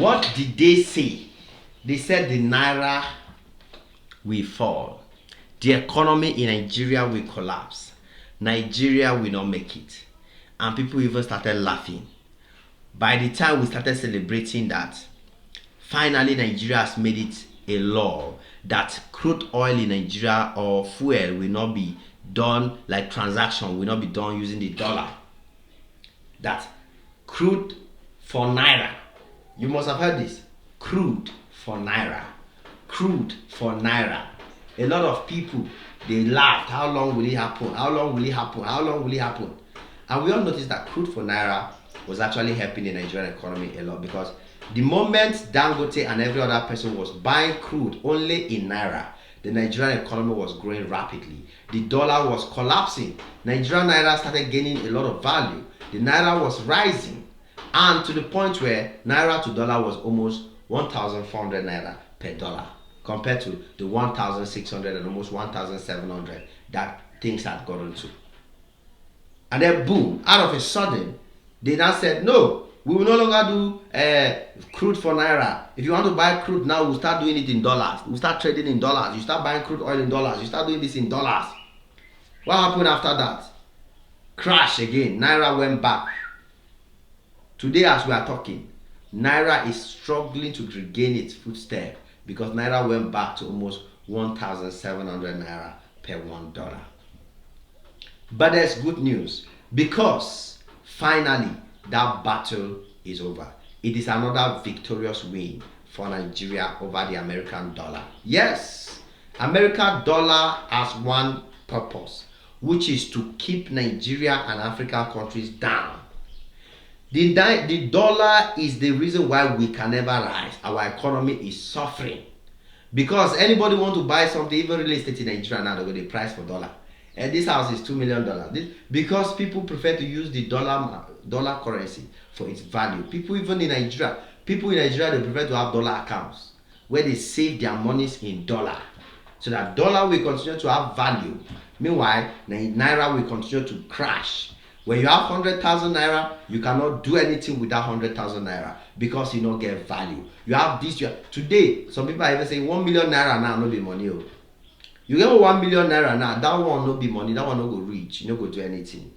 What did they say? They said the Naira will fall. The economy in Nigeria will collapse. Nigeria will not make it. And people even started laughing. By the time we started celebrating that, finally Nigeria has made it a law that crude oil in Nigeria or fuel will not be done, like transaction will not be done using the dollar. That crude for Naira. You must have heard this. Crude for Naira. Crude for Naira. A lot of people, they laughed. How long will it happen? How long will it happen? How long will it happen? And we all noticed that crude for Naira was actually helping the Nigerian economy a lot, because the moment Dangote and every other person was buying crude only in Naira, the Nigerian economy was growing rapidly. The dollar was collapsing. Nigerian Naira started gaining a lot of value. The Naira was rising, and to the point where Naira to dollar was almost 1,400 Naira per dollar, compared to the 1,600 and almost 1,700 that things had gotten to. And then boom, out of a sudden, they now said, no, we will no longer do crude for Naira. If you want to buy crude now, we'll start doing it in dollars. We'll start trading in dollars. You start buying crude oil in dollars. You start doing this in dollars. What happened after that? Crash again. Naira went back. Today, as we are talking, Naira is struggling to regain its footstep, because Naira went back to almost 1,700 Naira per $1. But there's good news, because finally that battle is over. It is another victorious win for Nigeria over the American dollar. Yes, American dollar has one purpose, which is to keep Nigeria and African countries down. The dollar is the reason why we can never rise. Our economy is suffering. Because anybody want to buy something, even real estate in Nigeria now, they're going to price for dollar. And this house is $2 million. Because people prefer to use the dollar currency for its value. People in Nigeria, they prefer to have dollar accounts where they save their monies in dollar, so that dollar will continue to have value. Meanwhile, Naira will continue to crash. When you have 100,000 Naira, you cannot do anything with that 100,000 Naira, because you don't get value. You have this. Today, some people are even saying 1 million Naira now no be money. You get 1 million Naira now, that one no be money, that one no go reach, you no go do anything.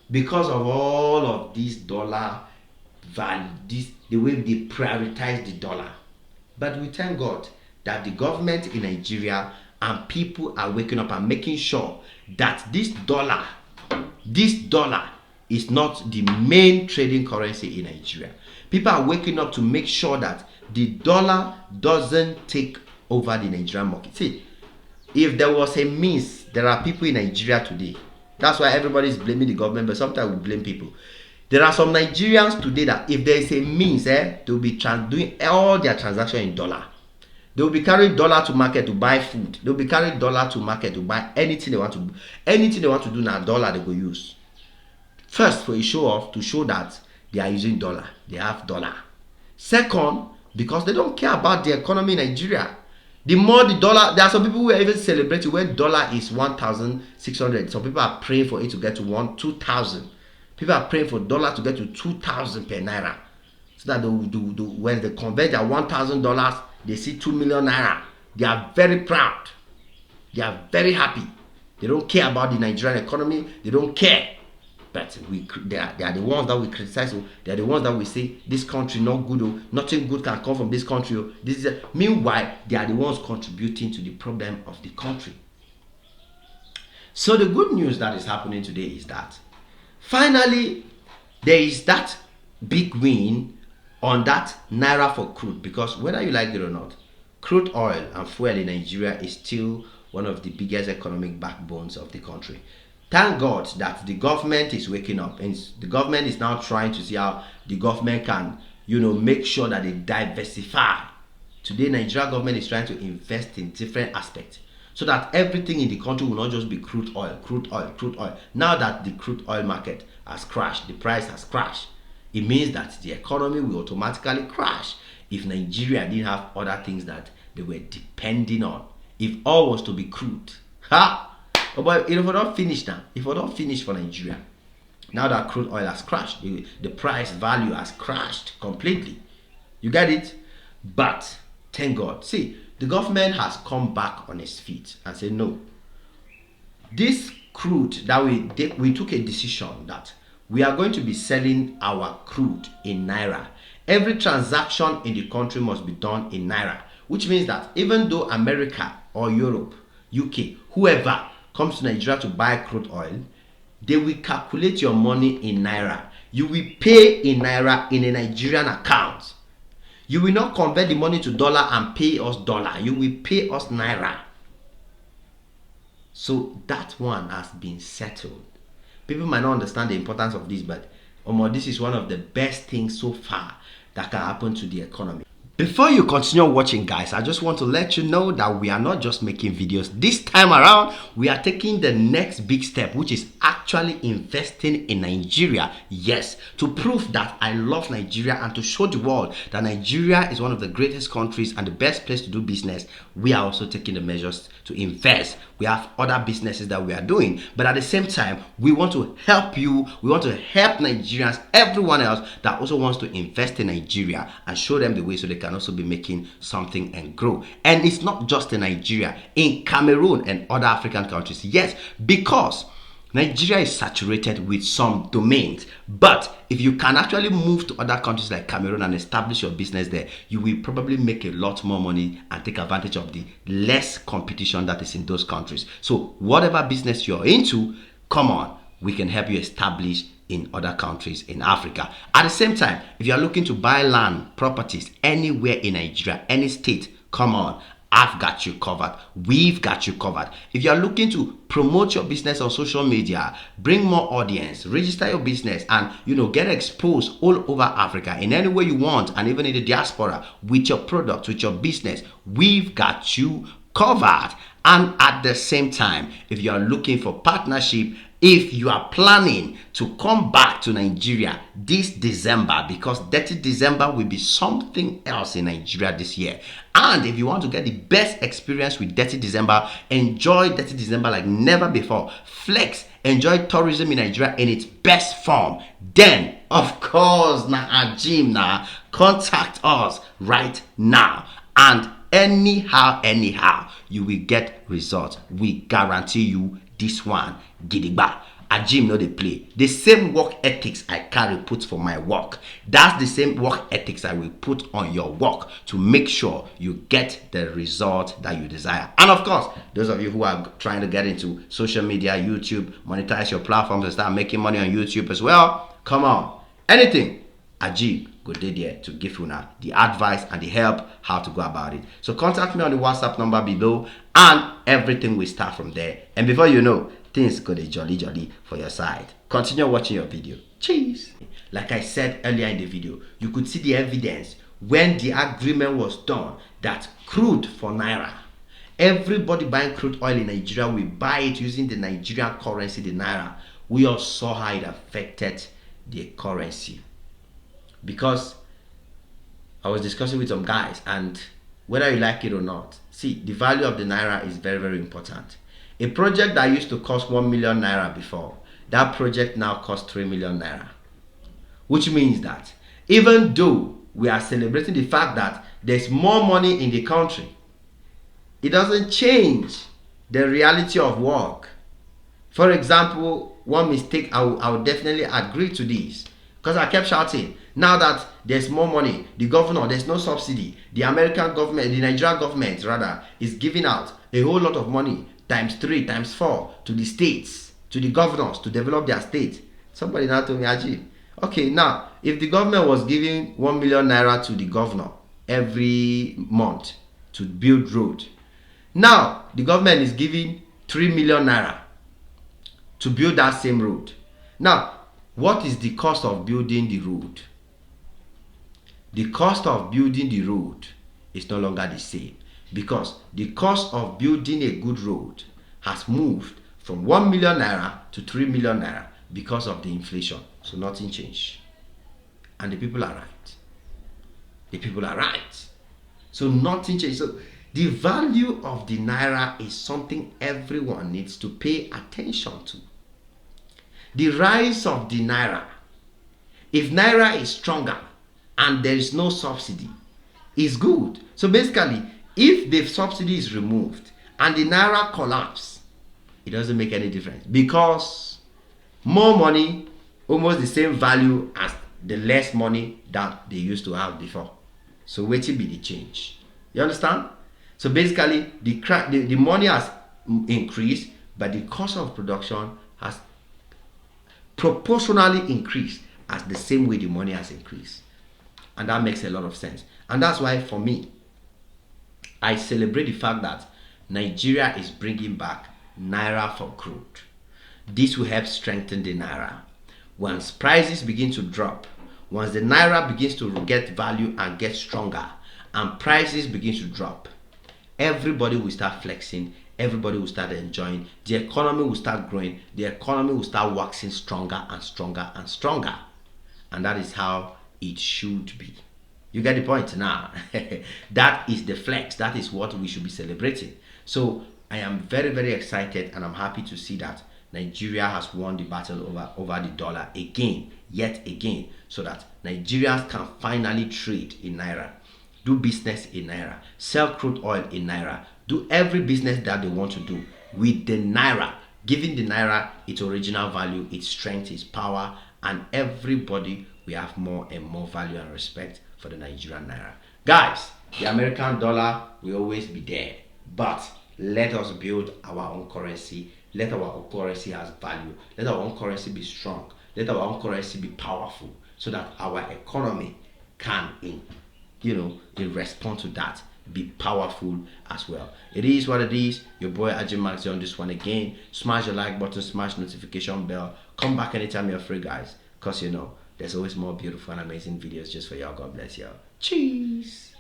Because of all of this dollar value, the way they prioritize the dollar. But we thank God that the government in Nigeria and people are waking up and making sure that this dollar is not the main trading currency in Nigeria. People are waking up to make sure that the dollar doesn't take over the Nigerian market. See, if there was a means, there are people in Nigeria today. That's why everybody is blaming the government, but sometimes we blame people. There are some Nigerians today that if there is a means, they will be doing all their transactions in dollar. They will be carrying dollar to market to buy food. They will be carrying dollar to market to buy anything they want to do. Anything they want to do now, dollar they go use. First, for a show off, to show that they are using dollar. They have dollar. Second, because they don't care about the economy in Nigeria. The more the dollar, there are some people who are even celebrating when dollar is 1,600. Some people are praying for it to get to 2,000. People are praying for dollar to get to 2,000 per Naira, so that when they convert their $1,000, they see 2 million Naira. They are very proud. They are very happy. They don't care about the Nigerian economy. They don't care. But they are the ones that we criticize. They are the ones that we say this country not good. Nothing good can come from this country. Meanwhile, they are the ones contributing to the problem of the country. So the good news that is happening today is that finally there is that big win on that Naira for crude. Because whether you like it or not, crude oil and fuel in Nigeria is still one of the biggest economic backbones of the country. Thank God that the government is waking up, and the government is now trying to see how the government can, make sure that they diversify. Today, Nigeria government is trying to invest in different aspects, so that everything in the country will not just be crude oil. Now that the crude oil market has crashed, the price has crashed, it means that the economy will automatically crash if Nigeria didn't have other things that they were depending on. If all was to be crude, Oh, but if we don't finish now, if we don't finish for Nigeria, now that crude oil has crashed, the price value has crashed completely. You get it? But thank God. See, the government has come back on its feet and said, no, this crude that we took a decision that we are going to be selling our crude in Naira. Every transaction in the country must be done in Naira, which means that even though America or Europe, UK, whoever comes to Nigeria to buy crude oil, they will calculate your money in Naira. You will pay in Naira in a Nigerian account. You will not convert the money to dollar and pay us dollar. You will pay us Naira. So that one has been settled. People might not understand the importance of this, but this is one of the best things so far that can happen to the economy. Before you continue watching, guys, I just want to let you know that we are not just making videos. This time around, we are taking the next big step, which is actually investing in Nigeria. Yes, to prove that I love Nigeria and to show the world that Nigeria is one of the greatest countries and the best place to do business. We are also taking the measures to invest. We have other businesses that we are doing, but at the same time, we want to help you. We want to help Nigerians, everyone else that also wants to invest in Nigeria, and show them the way so they can also be making something and grow. And it's not just in Nigeria, in Cameroon and other African countries. Yes, because Nigeria is saturated with some domains, but if you can actually move to other countries like Cameroon and establish your business there, you will probably make a lot more money and take advantage of the less competition that is in those countries. So whatever business you're into, come on, we can help you establish in other countries in Africa. At the same time, if you're looking to buy land, properties anywhere in Nigeria, any state, come on, I've got you covered. We've got you covered. If you're looking to promote your business on social media, bring more audience, register your business, and get exposed all over Africa in any way you want, and even in the diaspora with your product, with your business, we've got you covered. And at the same time, if you are looking for partnership, if you are planning to come back to Nigeria this December, because Dirty December will be something else in Nigeria this year, and if you want to get the best experience with Dirty December, enjoy Dirty December like never before, flex, enjoy tourism in Nigeria in its best form, then of course contact us right now, and anyhow you will get results. We guarantee you this one. Gidigba. Ajim no dey play. The same work ethics I carry put for my work, that's the same work ethics I will put on your work to make sure you get the result that you desire. And of course, those of you who are trying to get into social media, YouTube, monetize your platforms and start making money on YouTube as well, come on, anything, Ajib go dey there to give you now the advice and the help how to go about it. So contact me on the WhatsApp number below, and everything will start from there. And before you know, things go dey jolly for your side. Continue watching your video. Cheers. Like I said earlier in the video, you could see the evidence when the agreement was done that crude for Naira. Everybody buying crude oil in Nigeria will buy it using the Nigerian currency, the Naira. We all saw how it affected the currency. Because I was discussing with some guys, and whether you like it or not, see, the value of the Naira is very, very important. A project that used to cost 1 million Naira before, that project now costs 3 million Naira. Which means that even though we are celebrating the fact that there's more money in the country, it doesn't change the reality of work. For example, one mistake, I will definitely agree to this, because I kept shouting, now that there's more money, the governor, there's no subsidy, the American government, the Nigerian government rather, is giving out a whole lot of money, times 3, times 4, to the states, to the governors to develop their state. Somebody now told me, Ajib, okay, now, if the government was giving 1 million Naira to the governor every month to build road, now the government is giving 3 million Naira to build that same road. Now, what is the cost of building the road? The cost of building the road is no longer the same, because the cost of building a good road has moved from 1 million Naira to 3 million Naira because of the inflation. So nothing changed. And the people are right. The people are right. So nothing changed. So the value of the Naira is something everyone needs to pay attention to. The rise of the Naira. If Naira is stronger, and there is no subsidy, it's good. So basically, if the subsidy is removed and the naira collapse, it doesn't make any difference, because more money, almost the same value as the less money that they used to have before. So wait till be the change. You understand? So basically, the money has increased, but the cost of production has proportionally increased as the same way the money has increased. And that makes a lot of sense. And that's why for me, I celebrate the fact that Nigeria is bringing back Naira for crude. This will help strengthen the Naira. Once prices begin to drop, once the Naira begins to get value and get stronger, and prices begin to drop, everybody will start flexing, everybody will start enjoying, the economy will start growing, the economy will start waxing stronger and stronger and stronger. And that is how it should be. You get the point now. That is the flex. That is what we should be celebrating. So I am very, very excited, and I'm happy to see that Nigeria has won the battle over the dollar again, yet again, so that Nigerians can finally trade in Naira, do business in Naira, sell crude oil in Naira, do every business that they want to do with the Naira, giving the Naira its original value, its strength, its power, and everybody will have more and more value and respect for the Nigerian Naira. Guys, the American dollar will always be there, but let us build our own currency. Let our own currency has value. Let our own currency be strong. Let our own currency be powerful, so that our economy can, in response to that, be powerful as well. It is what it is. Your boy Ajay Max on this one again. Smash the like button, smash notification bell. Come back anytime you're free, guys, because there's always more beautiful and amazing videos just for y'all. God bless y'all. Cheese.